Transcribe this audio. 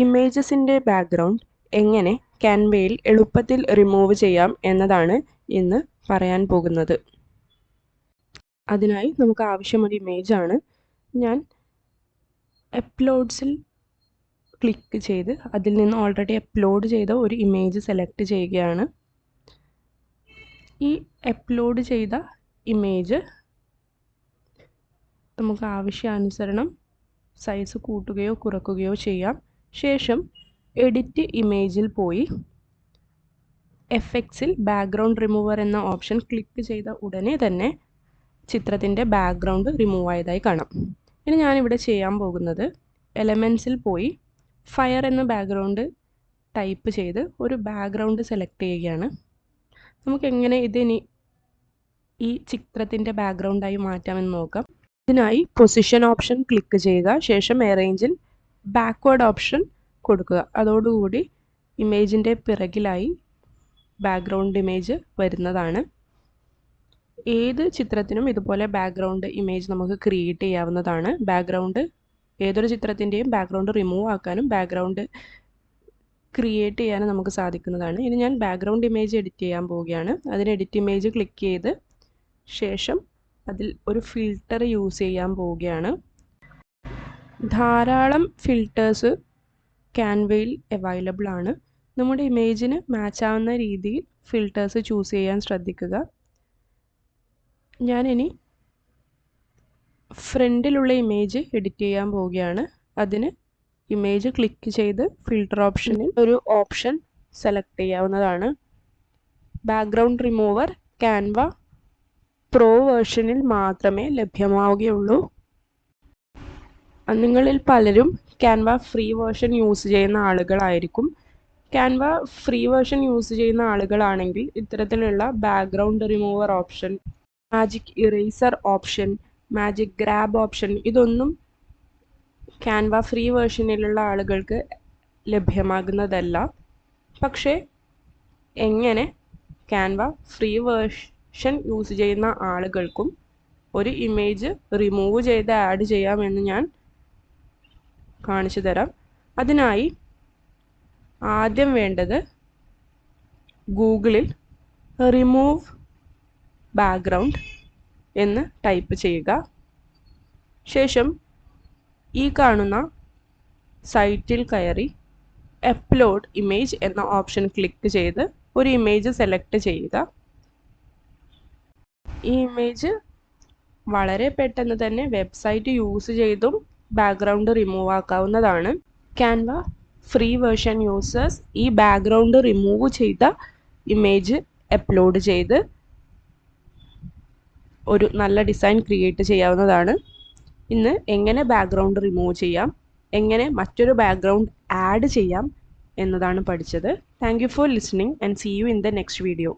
ഇമേജസിൻ്റെ background എങ്ങനെ ക്യാൻവയിൽ എളുപ്പത്തിൽ remove ചെയ്യാം എന്നതാണ് ഇന്ന് പറയാൻ പോകുന്നത്. അതിനായി നമുക്ക് ആവശ്യമൊരു ഇമേജാണ്. ഞാൻ അപ്ലോഡ്സിൽ ക്ലിക്ക് ചെയ്ത് അതിൽ നിന്ന് ഓൾറെഡി അപ്ലോഡ് ചെയ്ത ഒരു ഇമേജ് സെലക്ട് ചെയ്യുകയാണ്. ഈ അപ്ലോഡ് ചെയ്ത ഇമേജ് നമുക്ക് ആവശ്യാനുസരണം സൈസ് കൂട്ടുകയോ കുറയ്ക്കുകയോ ചെയ്യാം. ശേഷം എഡിറ്റ് ഇമേജിൽ പോയി എഫക്ട്സിൽ ബാക്ക്ഗ്രൗണ്ട് റിമൂവർ എന്ന ഓപ്ഷൻ ക്ലിക്ക് ചെയ്ത ഉടനെ തന്നെ ചിത്രത്തിൻ്റെ ബാക്ക്ഗ്രൗണ്ട് റിമൂവ് ആയതായി കാണാം. ഇനി ഞാനിവിടെ ചെയ്യാൻ പോകുന്നത് എലമെൻറ്റ്സിൽ പോയി ഫയർ എന്ന ബാക്ക്ഗ്രൗണ്ട് ടൈപ്പ് ചെയ്ത് ഒരു ബാക്ക്ഗ്രൗണ്ട് സെലക്ട് ചെയ്യുകയാണ്. നമുക്കെങ്ങനെ ഇതിനി ഈ ചിത്രത്തിൻ്റെ ബാക്ക്ഗ്രൗണ്ടായി മാറ്റാമെന്ന് നോക്കാം. ഇതിനായി പൊസിഷൻ ഓപ്ഷൻ ക്ലിക്ക് ചെയ്യുക. ശേഷം അറേഞ്ചിൽ ബാക്ക്വേർഡ് ഓപ്ഷൻ കൊടുക്കുക. അതോടുകൂടി ഇമേജിൻ്റെ പിറകിലായി ബാക്ക്ഗ്രൗണ്ട് ഇമേജ് വരുന്നതാണ്. ഏത് ചിത്രത്തിനും ഇതുപോലെ ബാക്ക്ഗ്രൗണ്ട് ഇമേജ് നമുക്ക് ക്രിയേറ്റ് ചെയ്യാവുന്നതാണ്. ഏതൊരു ചിത്രത്തിൻ്റെയും ബാക്ക്ഗ്രൗണ്ട് റിമൂവ് ആക്കാനും ബാക്ക്ഗ്രൗണ്ട് ക്രിയേറ്റ് ചെയ്യാനും നമുക്ക് സാധിക്കുന്നതാണ്. ഇനി ഞാൻ ബാക്ക്ഗ്രൗണ്ട് ഇമേജ് എഡിറ്റ് ചെയ്യാൻ പോവുകയാണ്. അതിന് എഡിറ്റ് ഇമേജ് ക്ലിക്ക് ചെയ്ത് ശേഷം അതിൽ ഒരു ഫിൽട്ടർ യൂസ് ചെയ്യാൻ പോവുകയാണ്. ധാരാളം ഫിൽട്ടേഴ്സ് ക്യാൻവയിൽ അവൈലബിൾ ആണ്. നമ്മുടെ ഇമേജിന് മാച്ച് ആവുന്ന രീതിയിൽ ഫിൽട്ടേഴ്സ് ചൂസ് ചെയ്യാൻ ശ്രദ്ധിക്കുക. ഞാനിനി ഫ്രണ്ടിലുള്ള ഇമേജ് എഡിറ്റ് ചെയ്യാൻ പോവുകയാണ്. അതിന് ഇമേജ് ക്ലിക്ക് ചെയ്ത് ഫിൽട്ടർ ഓപ്ഷനിൽ ഒരു ഓപ്ഷൻ സെലക്ട് ചെയ്യാവുന്നതാണ്. ബാക്ക്ഗ്രൗണ്ട് റിമൂവർ ക്യാൻവ പ്രോ വേർഷനിൽ മാത്രമേ ലഭ്യമാവുകയുള്ളൂ. നിങ്ങളിൽ പലരും ക്യാൻവ ഫ്രീ വേർഷൻ യൂസ് ചെയ്യുന്ന ആളുകളായിരിക്കും. ക്യാൻവ ഫ്രീ വേർഷൻ യൂസ് ചെയ്യുന്ന ആളുകളാണെങ്കിൽ ഇത്തരത്തിലുള്ള background remover option, magic eraser option, magic grab option ഇതൊന്നും ക്യാൻവ ഫ്രീ വേർഷനിലുള്ള ആളുകൾക്ക് ലഭ്യമാകുന്നതല്ല. പക്ഷേ എങ്ങനെ ക്യാൻവ ഫ്രീ വേർഷൻ യൂസ് ചെയ്യുന്ന ആളുകൾക്കും ഒരു ഇമേജ് റിമൂവ് ചെയ്ത് ആഡ് ചെയ്യാമെന്ന് ഞാൻ കാണിച്ചു തരാം. അതിനായി ആദ്യം വേണ്ടത് ഗൂഗിളിൽ റിമൂവ് ബാക്ക്ഗ്രൗണ്ട് എന്ന് ടൈപ്പ് ചെയ്യുക. ശേഷം ഈ കാണുന്ന സൈറ്റിൽ കയറി അപ്ലോഡ് ഇമേജ് എന്ന ഓപ്ഷൻ ക്ലിക്ക് ചെയ്ത് ഒരു ഇമേജ് സെലക്ട് ചെയ്യുക. ഈ ഇമേജ് വളരെ പെട്ടെന്ന് തന്നെ വെബ്സൈറ്റ് യൂസ് ചെയ്തും ബാക്ക്ഗ്രൗണ്ട് റിമൂവ് ആക്കാവുന്നതാണ്. ക്യാൻവ ഫ്രീ വേർഷൻ യൂസേഴ്സ് ഈ ബാക്ക്ഗ്രൗണ്ട് റിമൂവ് ചെയ്ത ഇമേജ് അപ്ലോഡ് ചെയ്ത് ഒരു നല്ല ഡിസൈൻ ക്രിയേറ്റ് ചെയ്യാവുന്നതാണ്. ഇന്ന് എങ്ങനെ ബാക്ക്ഗ്രൗണ്ട് റിമൂവ് ചെയ്യാം, എങ്ങനെ മറ്റൊരു ബാക്ക്ഗ്രൗണ്ട് ആഡ് ചെയ്യാം എന്നതാണ് പഠിച്ചത്. Thank you for listening and see you in the next video.